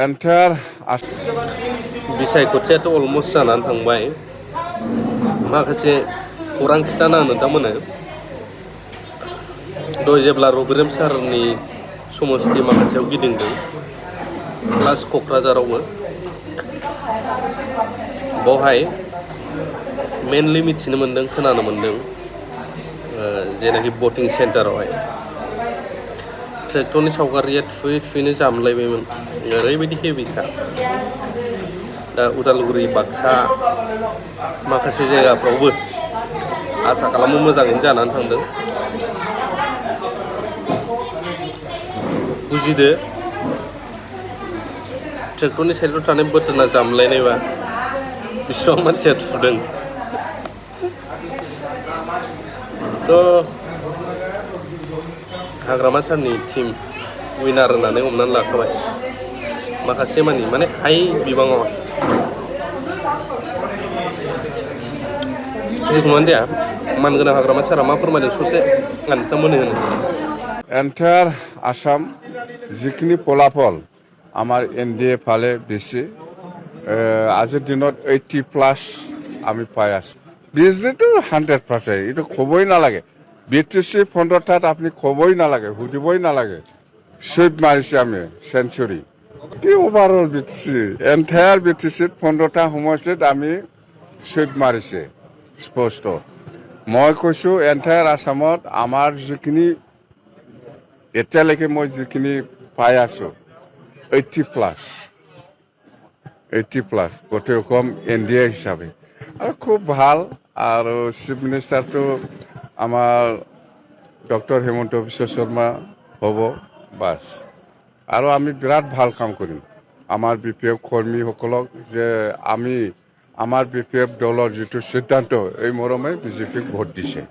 enter बिसायख'थियाथ' almost जानानै थांबाय माखासे खौरां खिथाना नोंथांमोननो दय जेब्ला रबिराम सारनि समस्ति माखासेयाव गिदिंदों प्लास क'क्राझारावबो बावहाय मेनलि मिथिनो मोन्दों खोनानो मोन्दों जेनाखि भटिं सेन्टारावहाय ट्रेक्टरनि सावगारिया थुयै थुयैनो जामलायबायमोन ओरैबायदि हेभिखा दा उदालगुरि बाक्सा माखासे जायगाफ्रावबो आसा खालामो मोजाङैनो जानानै थांदों बुजिदो ट्रेक्टरनि साइडआव थानाय बोथोना जामलायनायबा बेसेबां मानसिया थुदों थ' हाग्रामा सारनि टिम उइनार होननानै हमनानै लाखाबाय माखासे माने हाइ बिबाङाव जिखुनुआनो जाया मानगोनां हाग्रामा सारा मा फोरमायदों ससे आं नोंथांमोननो होनो एन्टार आसाम जिखिनि ফলাফল আমাৰ এনডিএ ফালে বেছি আজিৰ দিনত 80+ আমি পাই আছোঁ বিজনেছটো 100%, এইটো ক'বই নালাগে বিটিচি 15টাত আপুনি ক'বই নালাগে সুধিবই নালাগে সুইপ মাৰিছে আমি সেঞ্চুৰী কি অভাৰঅল বিটিচি এণ্টায়াৰ বিটিচিত 15টা সমষ্টিত আমি সুইপ মাৰিছে স্পষ্ট মই কৈছোঁ এণ্টায়াৰ আসামত আমাৰ যিখিনি এতিয়ালৈকে মই যিখিনি পাই আছোঁ 80+ গোটেই অসম এনডিএ হিচাপে আৰু খুব ভাল আৰু চিফ মিনিষ্টাৰটো আমাৰ ডক্টৰ হিমন্ত বিশ্ব শৰ্মা হ'ব বাছ আৰু আমি বিৰাট ভাল কাম কৰিম আমাৰ বিপিএফ কৰ্মীসকলক যে আমি আমাৰ বিপিএফ দলৰ যিটো সিদ্ধান্ত এই মৰমে বিজেপিক ভোট দিছে